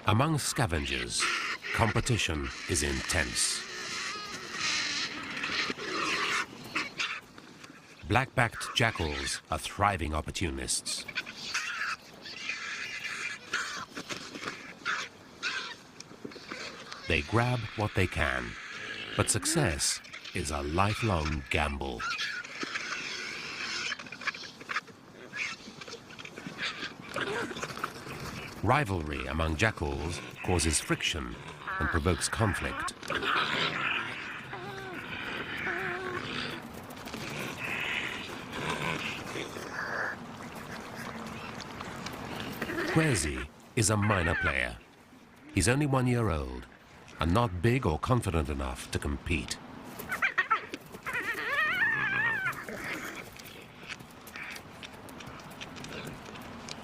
Among scavengers, competition is intense. Black-backed jackals are thriving opportunists. They grab what they can, but success is a lifelong gamble. Rivalry among jackals causes friction and provokes conflict. Kwezi is a minor player. He's only 1 year old and not big or confident enough to compete.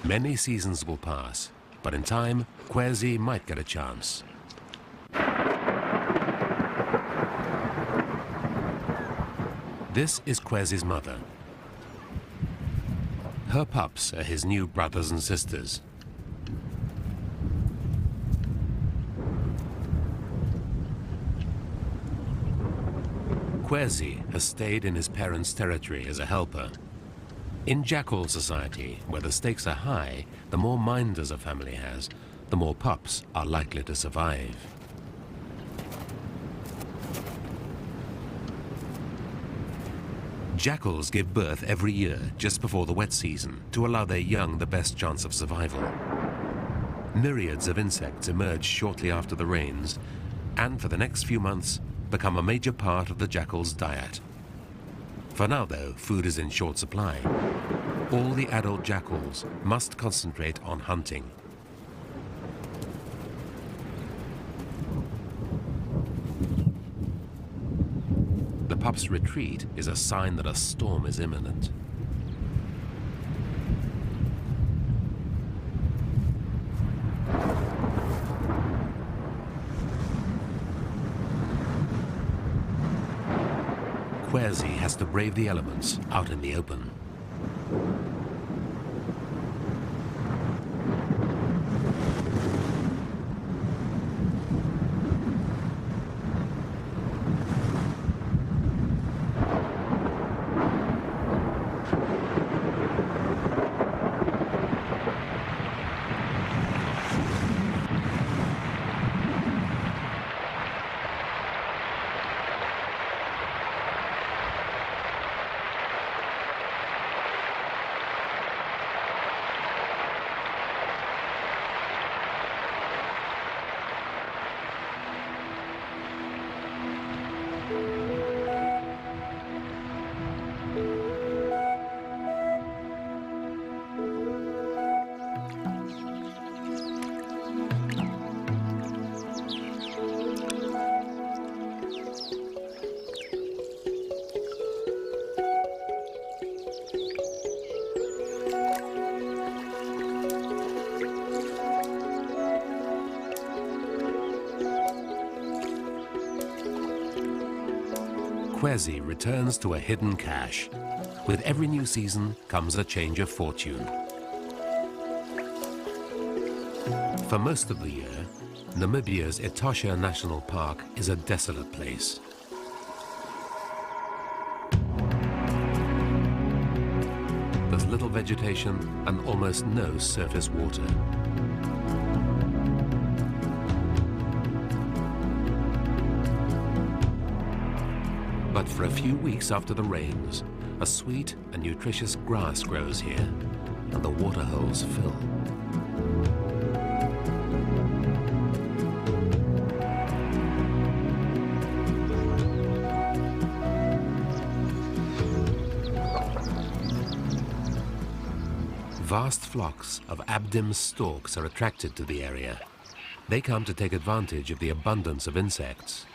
Many seasons will pass, but in time, Kwezi might get a chance. This is Kwezi's mother. Her pups are his new brothers and sisters. Kwezi has stayed in his parents' territory as a helper. In jackal society, where the stakes are high, the more minders a family has, the more pups are likely to survive. Jackals give birth every year just before the wet season to allow their young the best chance of survival. Myriads of insects emerge shortly after the rains, and for the next few months become a major part of the jackal's diet. For now, though, food is in short supply. All the adult jackals must concentrate on hunting. The pup's retreat is a sign that a storm is imminent. Kwezi has to brave the elements out in the open. Kwezi returns to a hidden cache. With every new season comes a change of fortune. For most of the year, Namibia's Etosha National Park is a desolate place. There's little vegetation and almost no surface water. But for a few weeks after the rains, a sweet and nutritious grass grows here, and the water holes fill. Vast flocks of Abdim storks are attracted to the area. They come to take advantage of the abundance of insects.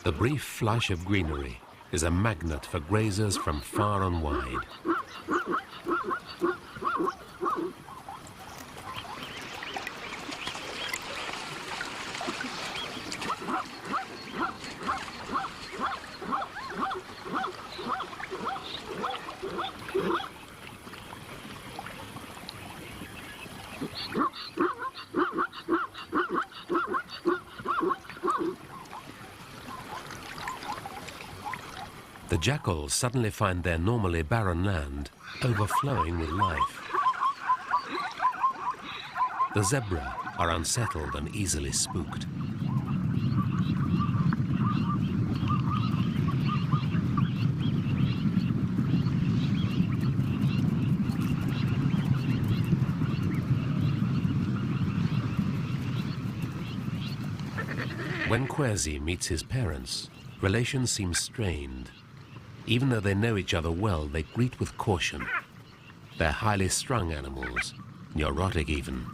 The brief flush of greenery is a magnet for grazers from far and wide. The jackals suddenly find their normally barren land overflowing with life. The zebra are unsettled and easily spooked. When Kwezi meets his parents, relations seem strained. Even though they know each other well, they greet with caution. They're highly strung animals, neurotic even.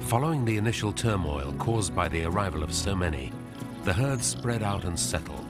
Following the initial turmoil caused by the arrival of so many, the herds spread out and settle.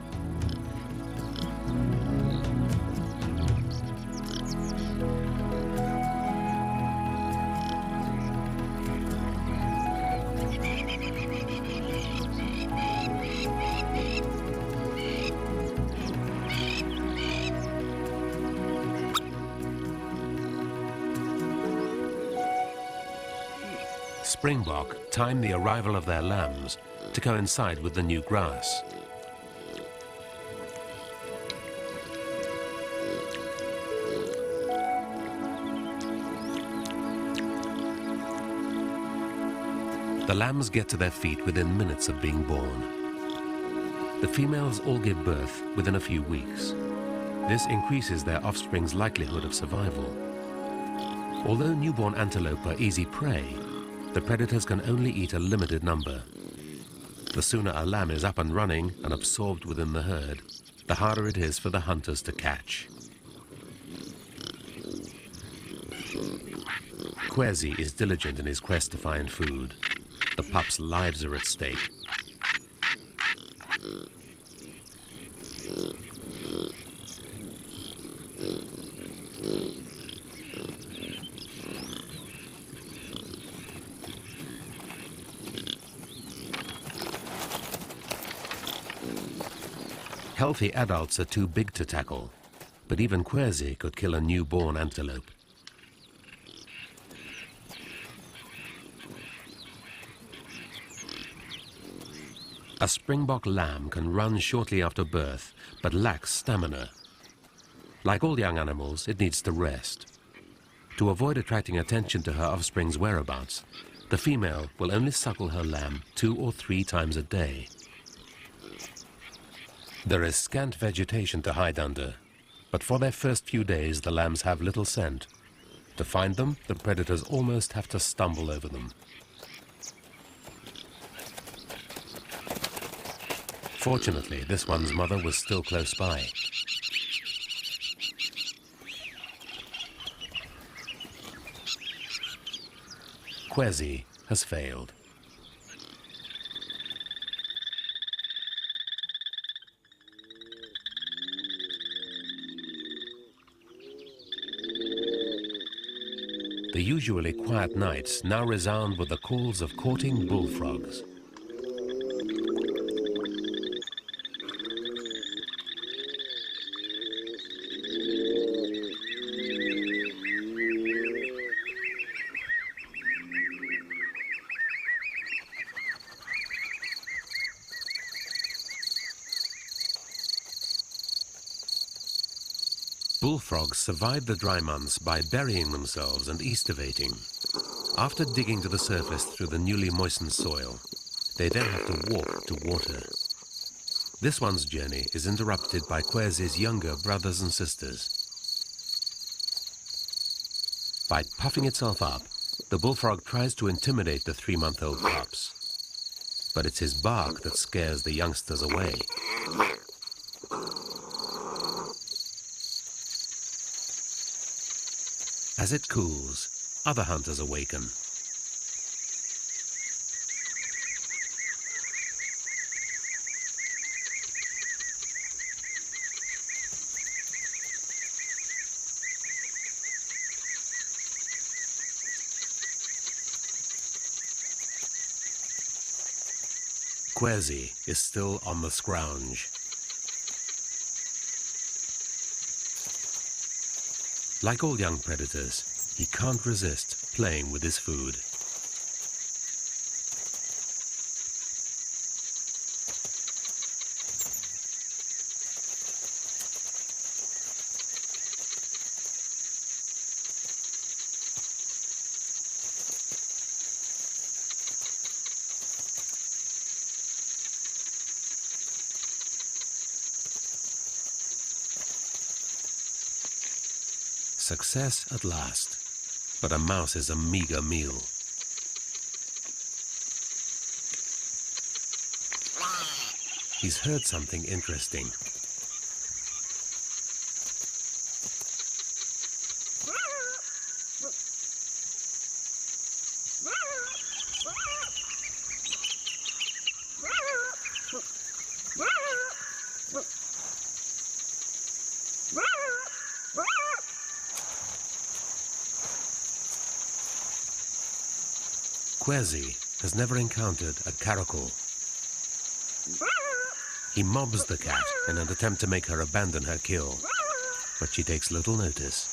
Springbok time the arrival of their lambs to coincide with the new grass. The lambs get to their feet within minutes of being born. The females all give birth within a few weeks. This increases their offspring's likelihood of survival. Although newborn antelope are easy prey, the predators can only eat a limited number. The sooner a lamb is up and running and absorbed within the herd, the harder it is for the hunters to catch. Kwezi is diligent in his quest to find food. The pups' lives are at stake. Healthy adults are too big to tackle, but even Kwezi could kill a newborn antelope. A springbok lamb can run shortly after birth, but lacks stamina. Like all young animals, it needs to rest. To avoid attracting attention to her offspring's whereabouts, the female will only suckle her lamb 2 or 3 times a day. There is scant vegetation to hide under, but for their first few days the lambs have little scent. To find them, the predators almost have to stumble over them. Fortunately, this one's mother was still close by. Kwezi has failed. The usually quiet nights now resound with the calls of courting bullfrogs. Bullfrogs survive the dry months by burying themselves and aestivating. After digging to the surface through the newly moistened soil, they then have to walk to water. This one's journey is interrupted by Kwezi's younger brothers and sisters. By puffing itself up, the bullfrog tries to intimidate the 3-month-old pups. But it's his bark that scares the youngsters away. As it cools, other hunters awaken. Kwesi is still on the scrounge. Like all young predators, he can't resist playing with his food. Success at last, but a mouse is a meager meal. He's heard something interesting. Kwesi has never encountered a caracal. He mobs the cat in an attempt to make her abandon her kill, but she takes little notice.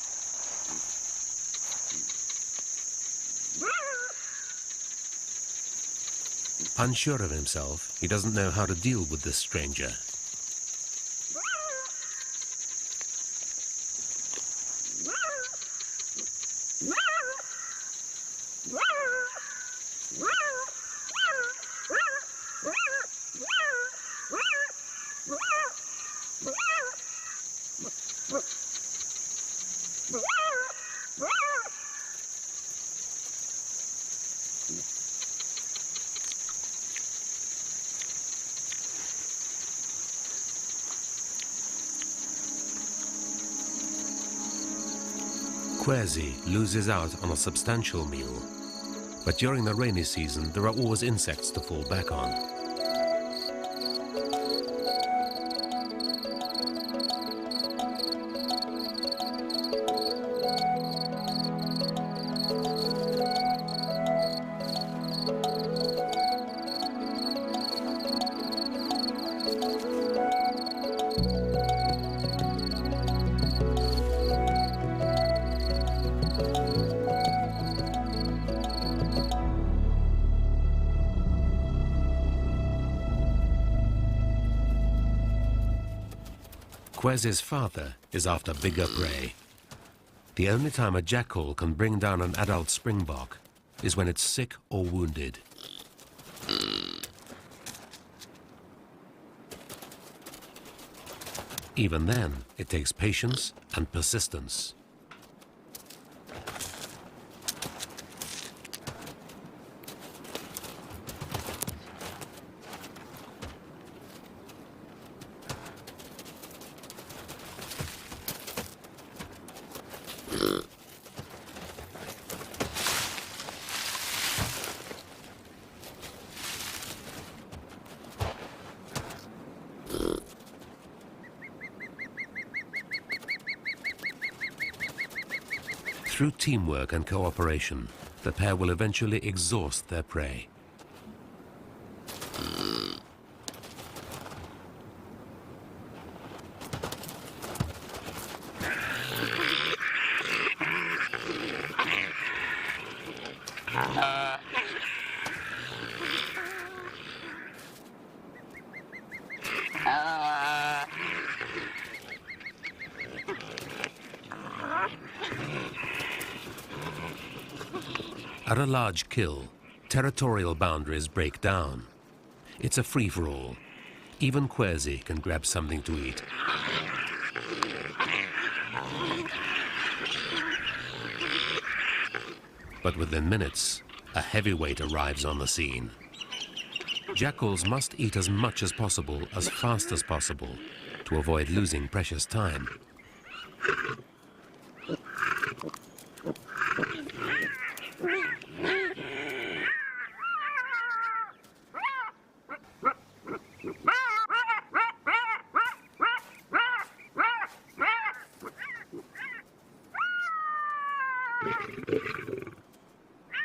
Unsure of himself, he doesn't know how to deal with this stranger. Kwesi loses out on a substantial meal, but during the rainy season there are always insects to fall back on. Kwesi's father is after bigger prey. The only time a jackal can bring down an adult springbok is when it's sick or wounded. Even then, it takes patience and persistence. Through teamwork and cooperation, the pair will eventually exhaust their prey. At a large kill, territorial boundaries break down. It's a free-for-all. Even Kwesi can grab something to eat. But within minutes, a heavyweight arrives on the scene. Jackals must eat as much as possible, as fast as possible, to avoid losing precious time.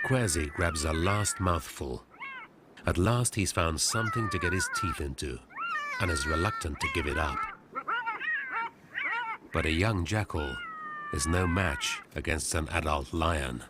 Kwesi grabs a last mouthful. At last he's found something to get his teeth into and is reluctant to give it up. But a young jackal is no match against an adult lion.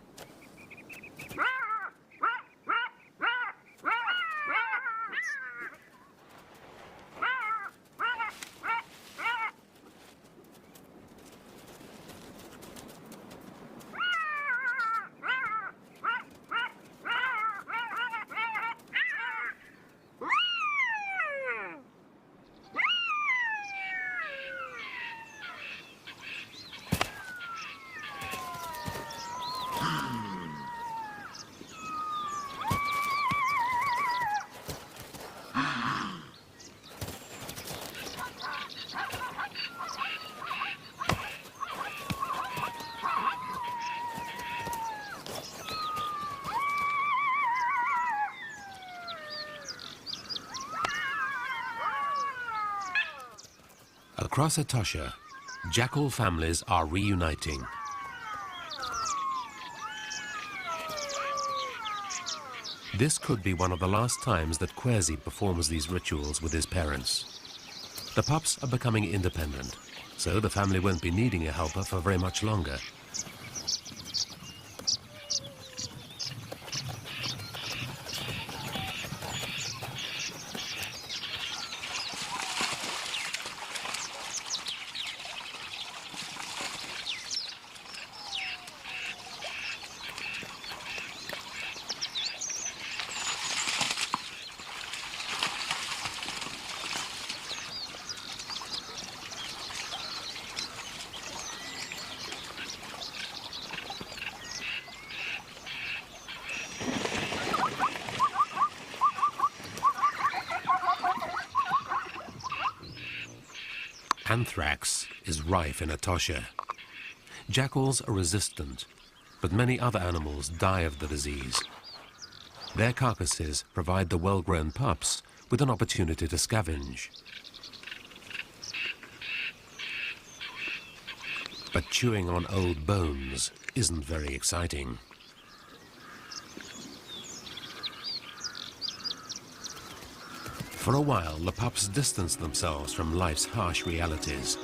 Across Etosha, jackal families are reuniting. This could be one of the last times that Kwezi performs these rituals with his parents. The pups are becoming independent, so the family won't be needing a helper for very much longer. Anthrax is rife in Etosha. Jackals are resistant, but many other animals die of the disease. Their carcasses provide the well-grown pups with an opportunity to scavenge. But chewing on old bones isn't very exciting. For a while, the pups distance themselves from life's harsh realities.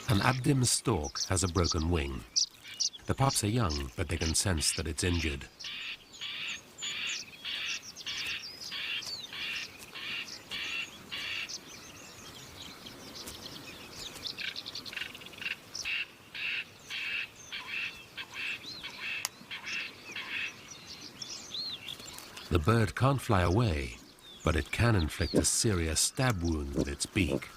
An Abdim stork has a broken wing. The pups are young, but they can sense that it's injured. The bird can't fly away, but it can inflict a serious stab wound with its beak.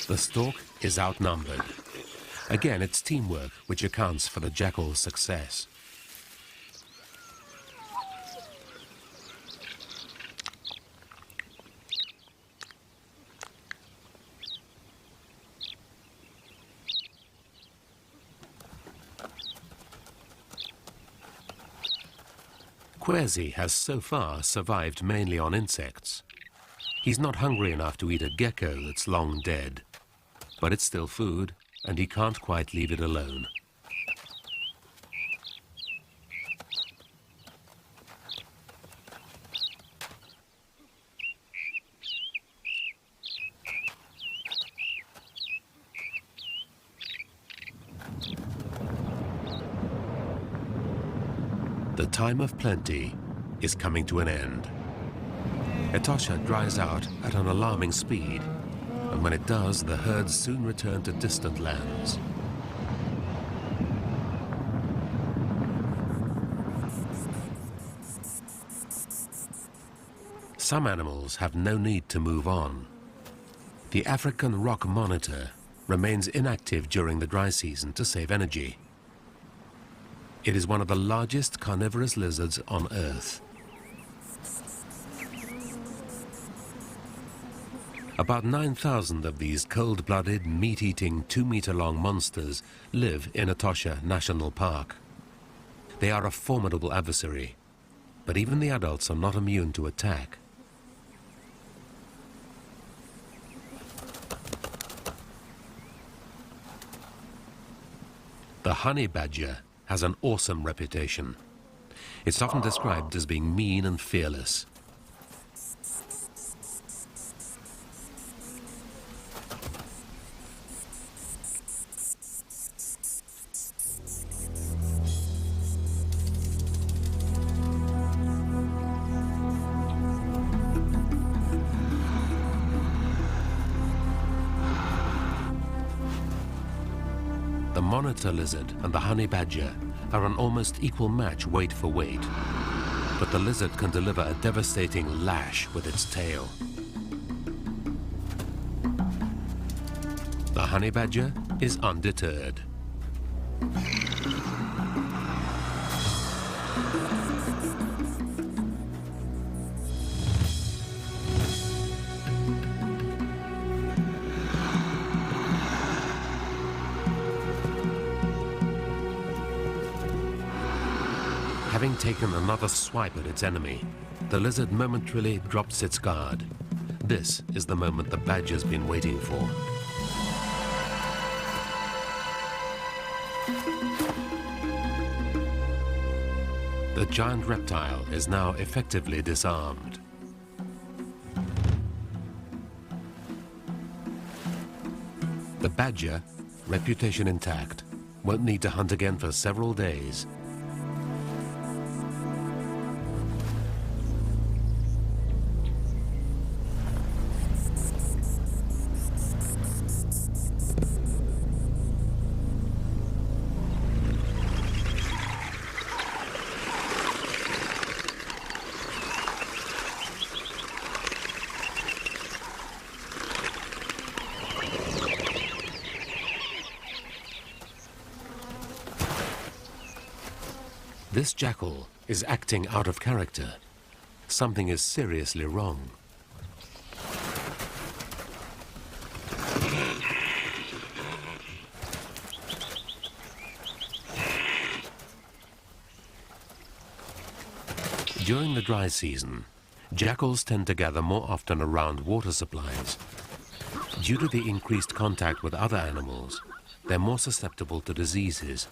The stork is outnumbered. Again, it's teamwork which accounts for the jackal's success. Kwesi has so far survived mainly on insects. He's not hungry enough to eat a gecko that's long dead, but it's still food, and he can't quite leave it alone. The time of plenty is coming to an end. Etosha dries out at an alarming speed, and when it does, the herds soon return to distant lands. Some animals have no need to move on. The African rock monitor remains inactive during the dry season to save energy. It is one of the largest carnivorous lizards on Earth. About 9,000 of these cold-blooded, meat-eating, 2-meter-long monsters live in Etosha National Park. They are a formidable adversary, but even the adults are not immune to attack. The honey badger has an awesome reputation. It's often described as being mean and fearless. The monitor lizard and the honey badger are an almost equal match weight for weight, but the lizard can deliver a devastating lash with its tail. The honey badger is undeterred. Having taken another swipe at its enemy, the lizard momentarily drops its guard. This is the moment the badger's been waiting for. The giant reptile is now effectively disarmed. The badger, reputation intact, won't need to hunt again for several days. This jackal is acting out of character. Something is seriously wrong. During the dry season, jackals tend to gather more often around water supplies. Due to the increased contact with other animals, they're more susceptible to diseases,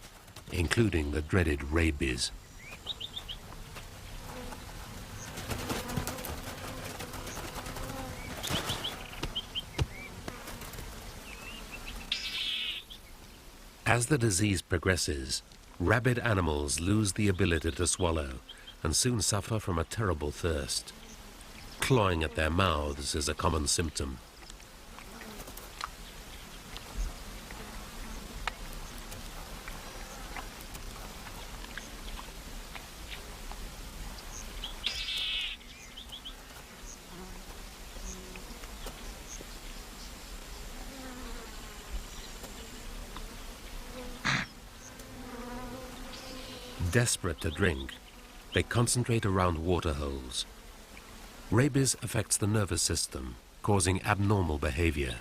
including the dreaded rabies. As the disease progresses, rabid animals lose the ability to swallow and soon suffer from a terrible thirst. Clawing at their mouths is a common symptom. Desperate to drink, they concentrate around water holes. Rabies affects the nervous system, causing abnormal behavior.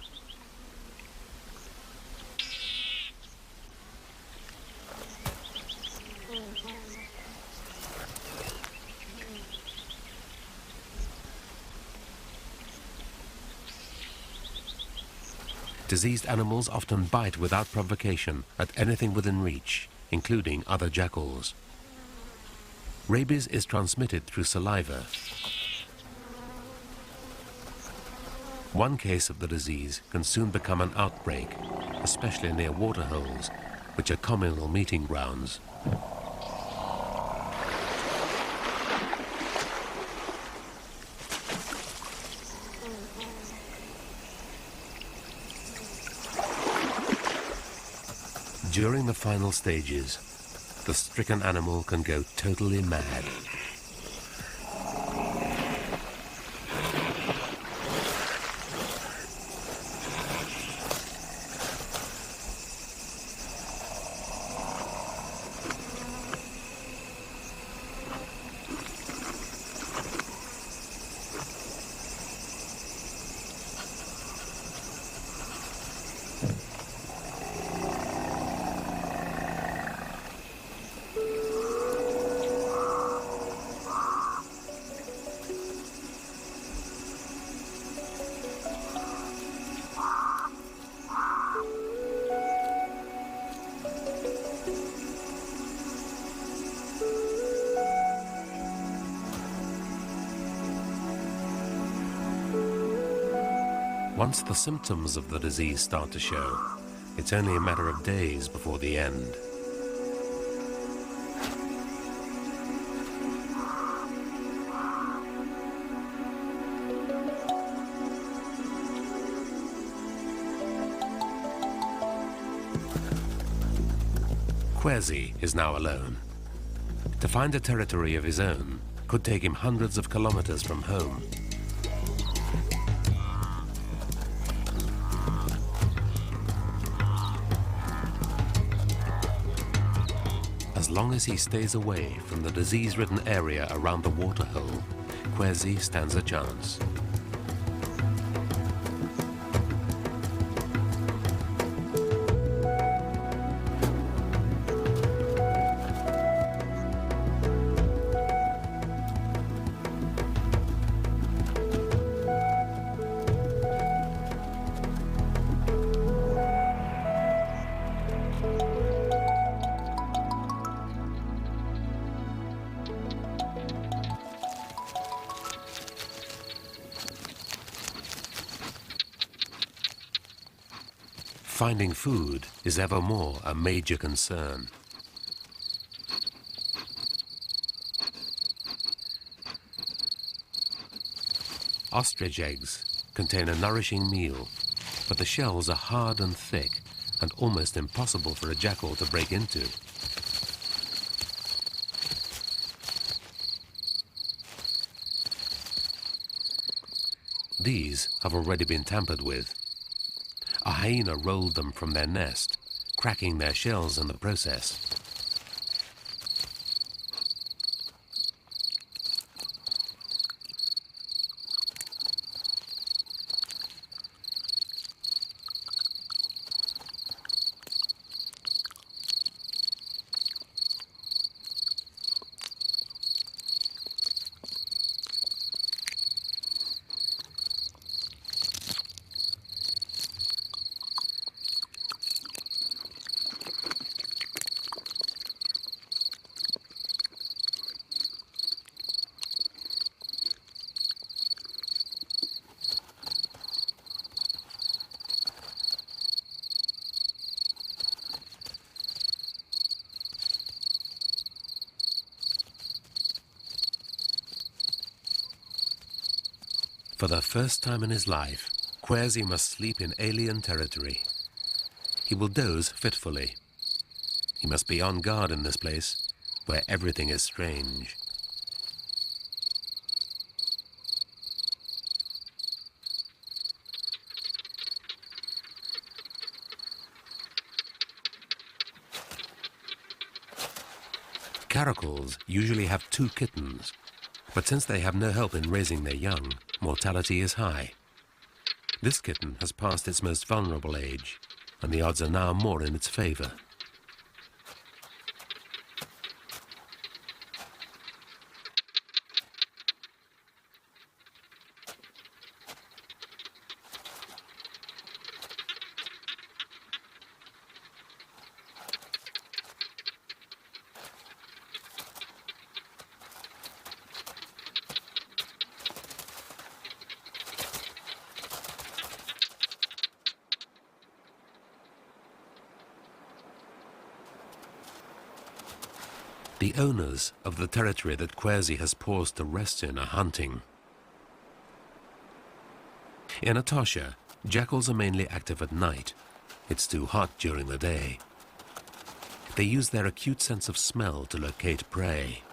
Diseased animals often bite without provocation at anything within reach, including other jackals. Rabies is transmitted through saliva. One case of the disease can soon become an outbreak, especially near waterholes, which are communal meeting grounds. During the final stages, the stricken animal can go totally mad. Once the symptoms of the disease start to show, it's only a matter of days before the end. Kwesi is now alone. To find a territory of his own could take him hundreds of kilometers from home. As long as he stays away from the disease-ridden area around the waterhole, Kwesi stands a chance. Finding food is ever more a major concern. Ostrich eggs contain a nourishing meal, but the shells are hard and thick and almost impossible for a jackal to break into. These have already been tampered with. A hyena rolled them from their nest, cracking their shells in the process. For the first time in his life, Kwesi must sleep in alien territory. He will doze fitfully. He must be on guard in this place, where everything is strange. Caracals usually have 2 kittens, but since they have no help in raising their young, mortality is high. This kitten has passed its most vulnerable age, and the odds are now more in its favor. The owners of the territory that Kwesi has paused to rest in are hunting. In Etosha, jackals are mainly active at night. It's too hot during the day. They use their acute sense of smell to locate prey.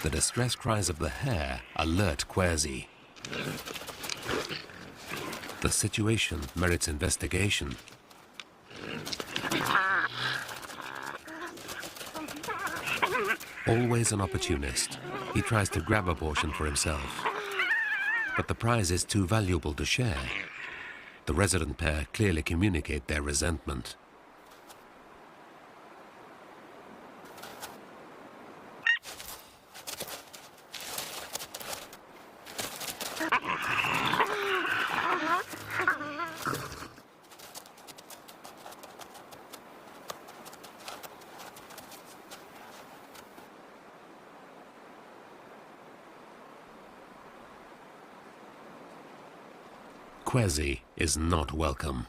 The distress cries of the hare alert Kwesi. The situation merits investigation. Always an opportunist, he tries to grab a portion for himself. But the prize is too valuable to share. The resident pair clearly communicate their resentment. Kwesi is not welcome.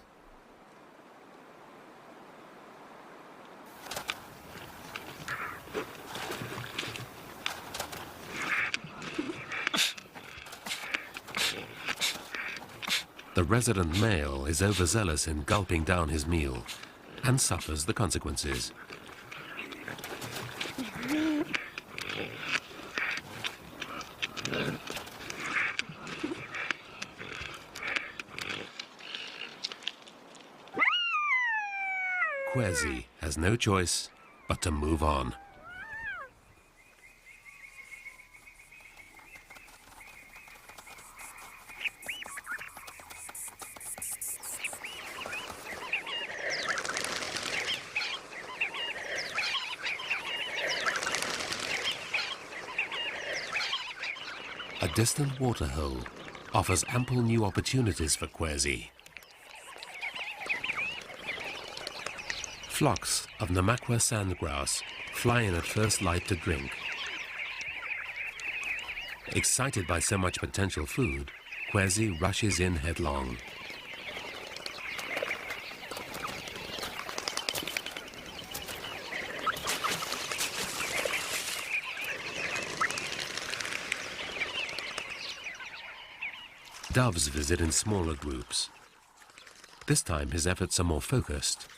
The resident male is overzealous in gulping down his meal and suffers the consequences. Kwesi has no choice but to move on. A distant waterhole offers ample new opportunities for Kwesi. Flocks of Namakwa sandgrouse fly in at first light to drink. Excited by so much potential food, Kwesi rushes in headlong. Doves visit in smaller groups. This time his efforts are more focused.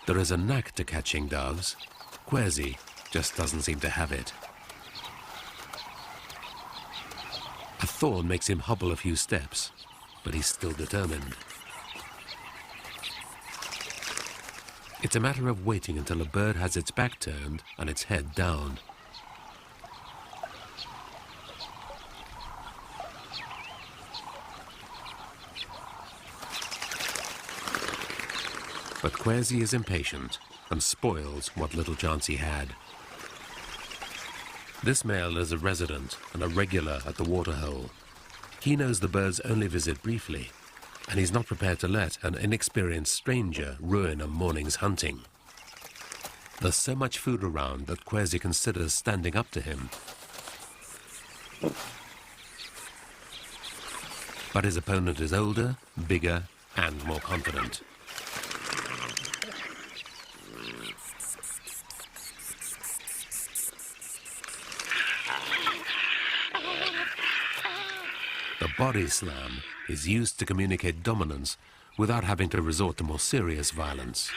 There is a knack to catching doves. Kwesi just doesn't seem to have it. A thorn makes him hobble a few steps, but he's still determined. It's a matter of waiting until a bird has its back turned and its head down. But Kwesi is impatient and spoils what little chance he had. This male is a resident and a regular at the waterhole. He knows the birds only visit briefly, and he's not prepared to let an inexperienced stranger ruin a morning's hunting. There's so much food around that Kwesi considers standing up to him. But his opponent is older, bigger, and more confident. The body slam is used to communicate dominance without having to resort to more serious violence.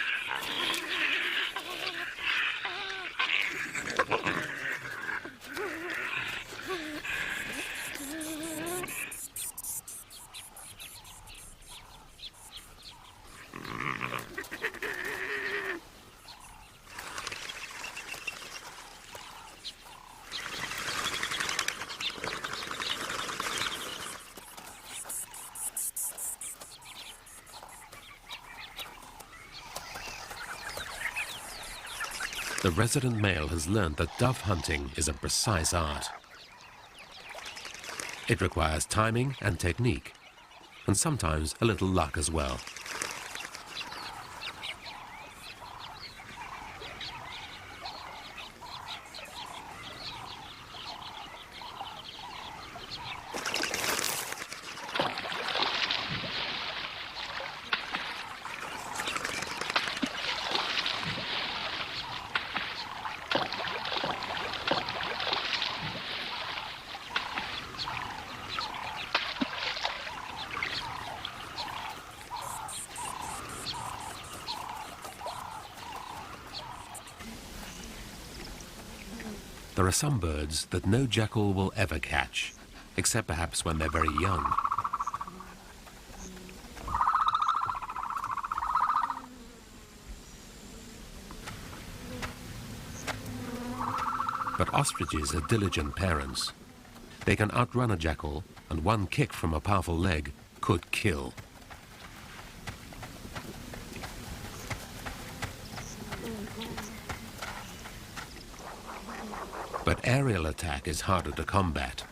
The resident male has learned that dove hunting is a precise art. It requires timing and technique, and sometimes a little luck as well. There are some birds that no jackal will ever catch, except perhaps when they're very young. But ostriches are diligent parents. They can outrun a jackal, and one kick from a powerful leg could kill. But aerial attack is harder to combat.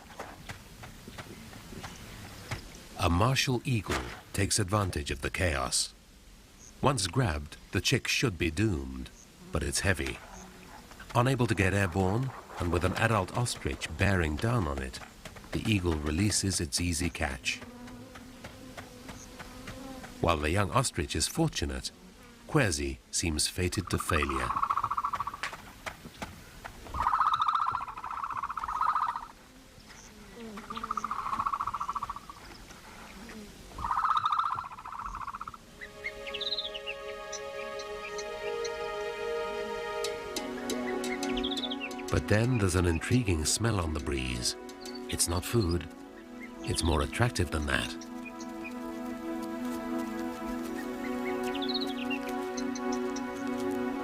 A martial eagle takes advantage of the chaos. Once grabbed, the chick should be doomed, but it's heavy. Unable to get airborne, and with an adult ostrich bearing down on it, the eagle releases its easy catch. While the young ostrich is fortunate, Kwezi seems fated to failure. But then there's an intriguing smell on the breeze. It's not food. It's more attractive than that.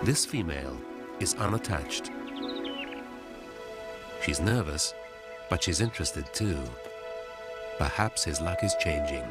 This female is unattached. She's nervous, but she's interested too. Perhaps his luck is changing.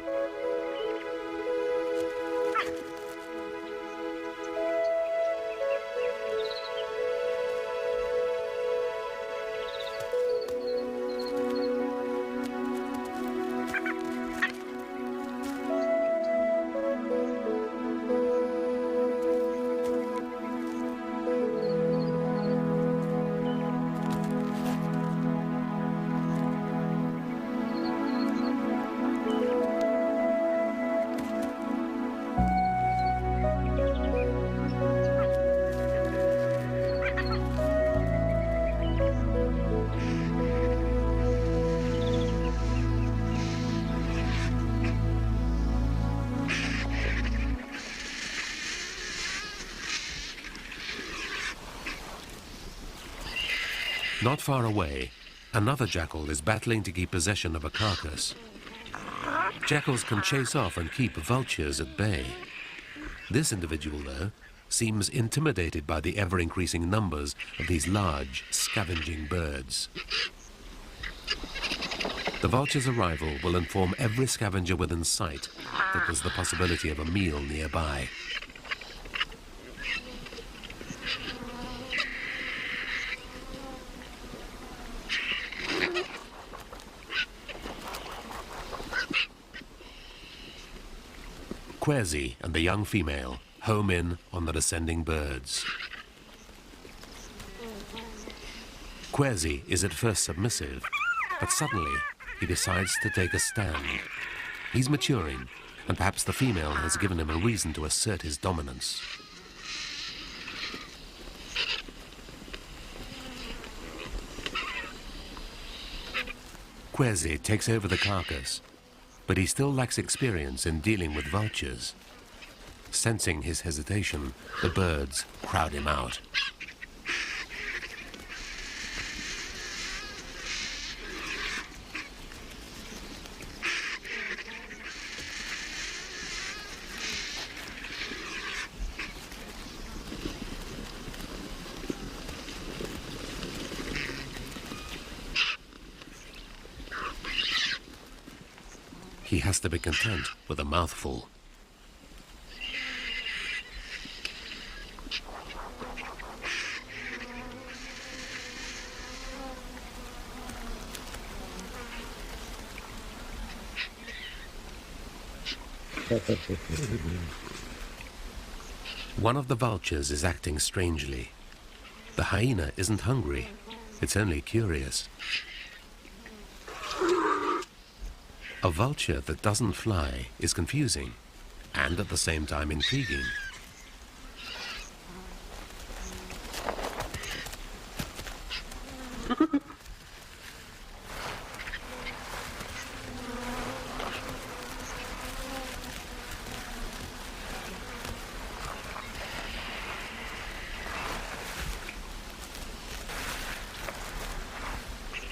Not far away, another jackal is battling to keep possession of a carcass. Jackals can chase off and keep vultures at bay. This individual, though, seems intimidated by the ever-increasing numbers of these large, scavenging birds. The vulture's arrival will inform every scavenger within sight that there's the possibility of a meal nearby. Kwezi and the young female home in on the descending birds. Kwezi is at first submissive, but suddenly he decides to take a stand. He's maturing, and perhaps the female has given him a reason to assert his dominance. Kwezi takes over the carcass, but he still lacks experience in dealing with vultures. Sensing his hesitation, the birds crowd him out. He has to be content with a mouthful. One of the vultures is acting strangely. The hyena isn't hungry, it's only curious. A vulture that doesn't fly is confusing and at the same time intriguing.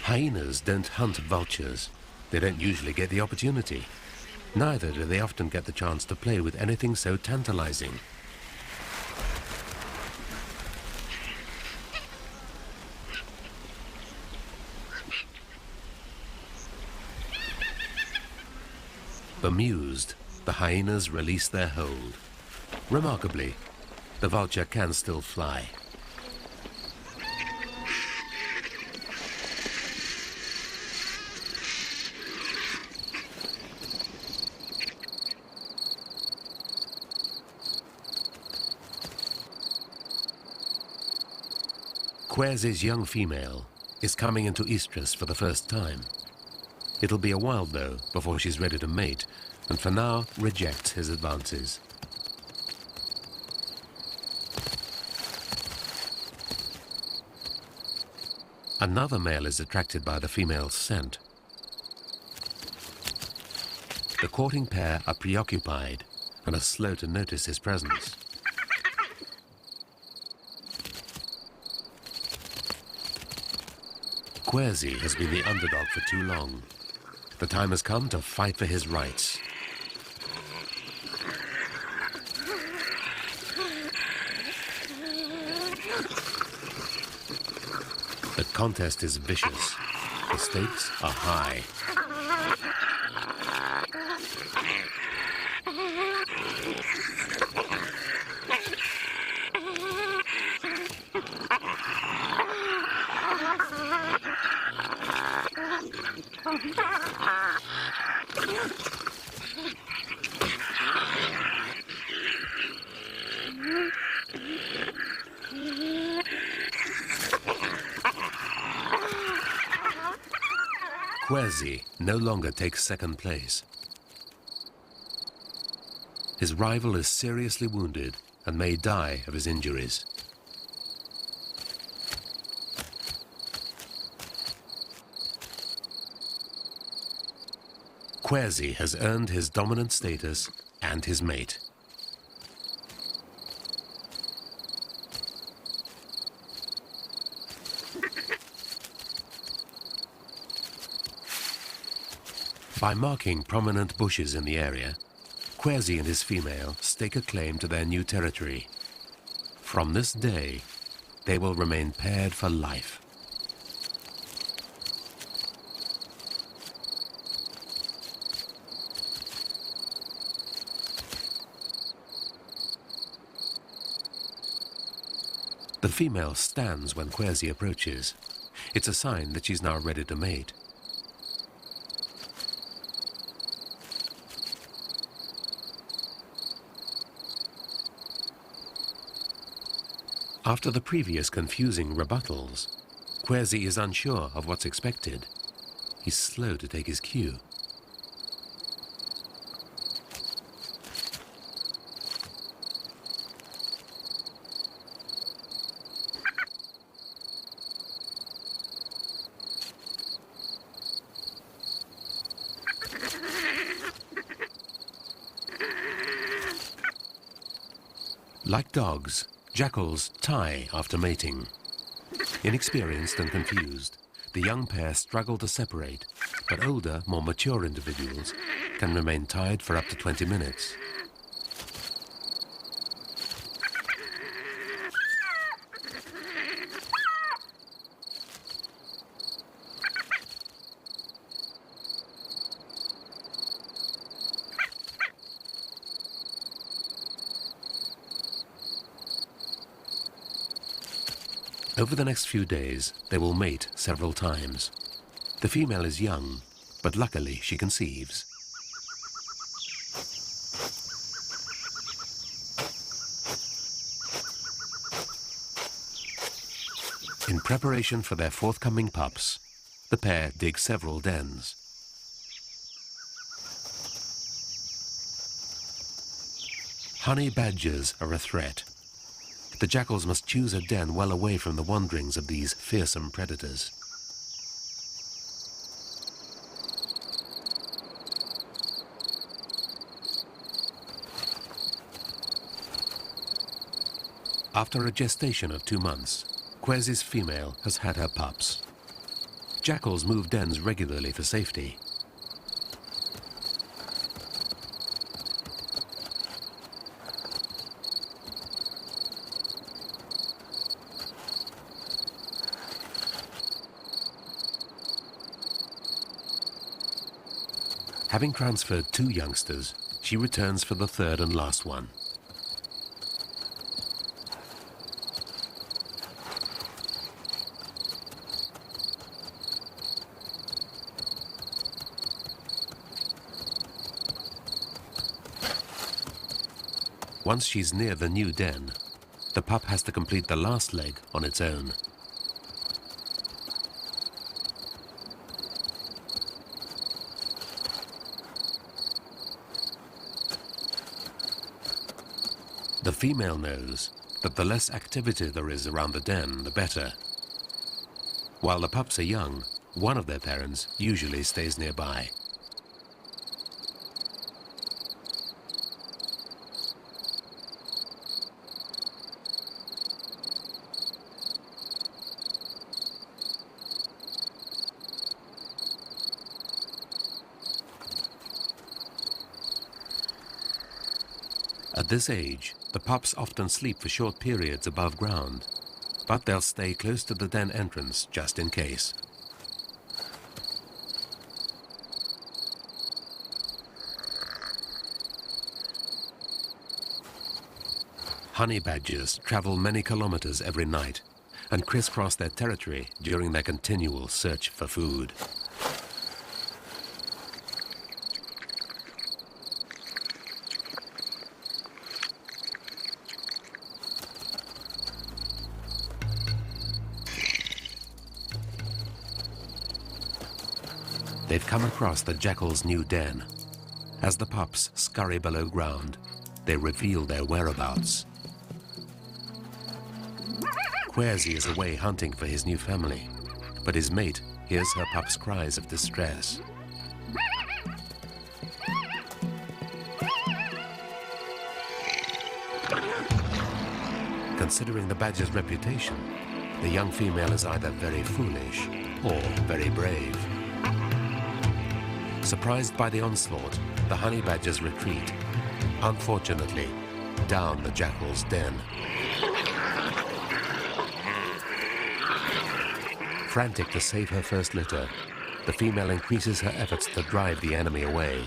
Hyenas don't hunt vultures. They don't usually get the opportunity. Neither do they often get the chance to play with anything so tantalizing. Bemused, the hyenas release their hold. Remarkably, the vulture can still fly. Querzi's young female is coming into estrus for the first time. It'll be a while, though, before she's ready to mate, and for now rejects his advances. Another male is attracted by the female's scent. The courting pair are preoccupied and are slow to notice his presence. Querzi has been the underdog for too long. The time has come to fight for his rights. The contest is vicious. The stakes are high. Querzi no longer takes second place. His rival is seriously wounded and may die of his injuries. Querzi has earned his dominant status and his mate. By marking prominent bushes in the area, Querzi and his female stake a claim to their new territory. From this day, they will remain paired for life. The female stands when Querzi approaches. It's a sign that she's now ready to mate. After the previous confusing rebuttals, Querzi is unsure of what's expected. He's slow to take his cue. Like dogs, jackals tie after mating. Inexperienced and confused, the young pair struggle to separate, but older, more mature individuals can remain tied for up to 20 minutes. Over the next few days, they will mate several times. The female is young, but luckily she conceives. In preparation for their forthcoming pups, the pair dig several dens. Honey badgers are a threat. The jackals must choose a den well away from the wanderings of these fearsome predators. After a gestation of 2 months, Kwesi's female has had her pups. Jackals move dens regularly for safety. Having transferred 2 youngsters, she returns for the 3rd and last one. Once she's near the new den, the pup has to complete the last leg on its own. The female knows that the less activity there is around the den, the better. While the pups are young, one of their parents usually stays nearby. At this age, the pups often sleep for short periods above ground, but they'll stay close to the den entrance just in case. Honey badgers travel many kilometers every night and crisscross their territory during their continual search for food. They've come across the jackal's new den. As the pups scurry below ground, they reveal their whereabouts. Kwesi is away hunting for his new family, but his mate hears her pup's cries of distress. Considering the badger's reputation, the young female is either very foolish or very brave. Surprised by the onslaught, the honey badgers retreat, unfortunately, down the jackal's den. Frantic to save her first litter, the female increases her efforts to drive the enemy away.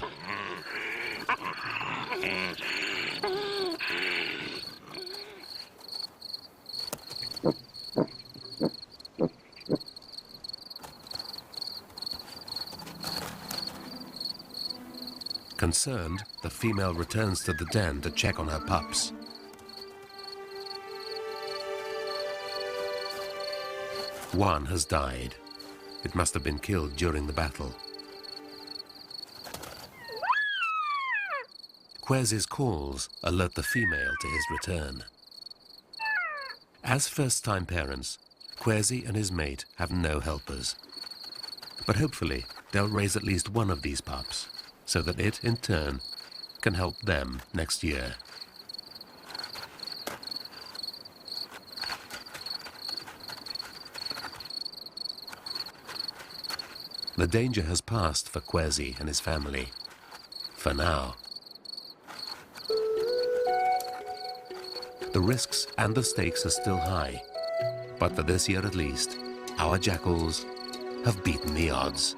Concerned, the female returns to the den to check on her pups. One has died. It must have been killed during the battle. Kwesi's calls alert the female to his return. As first-time parents, Kwesi and his mate have no helpers. But hopefully, they'll raise at least one of these pups, so that it, in turn, can help them next year. The danger has passed for Kwesi and his family. For now. The risks and the stakes are still high, but for this year at least, our jackals have beaten the odds.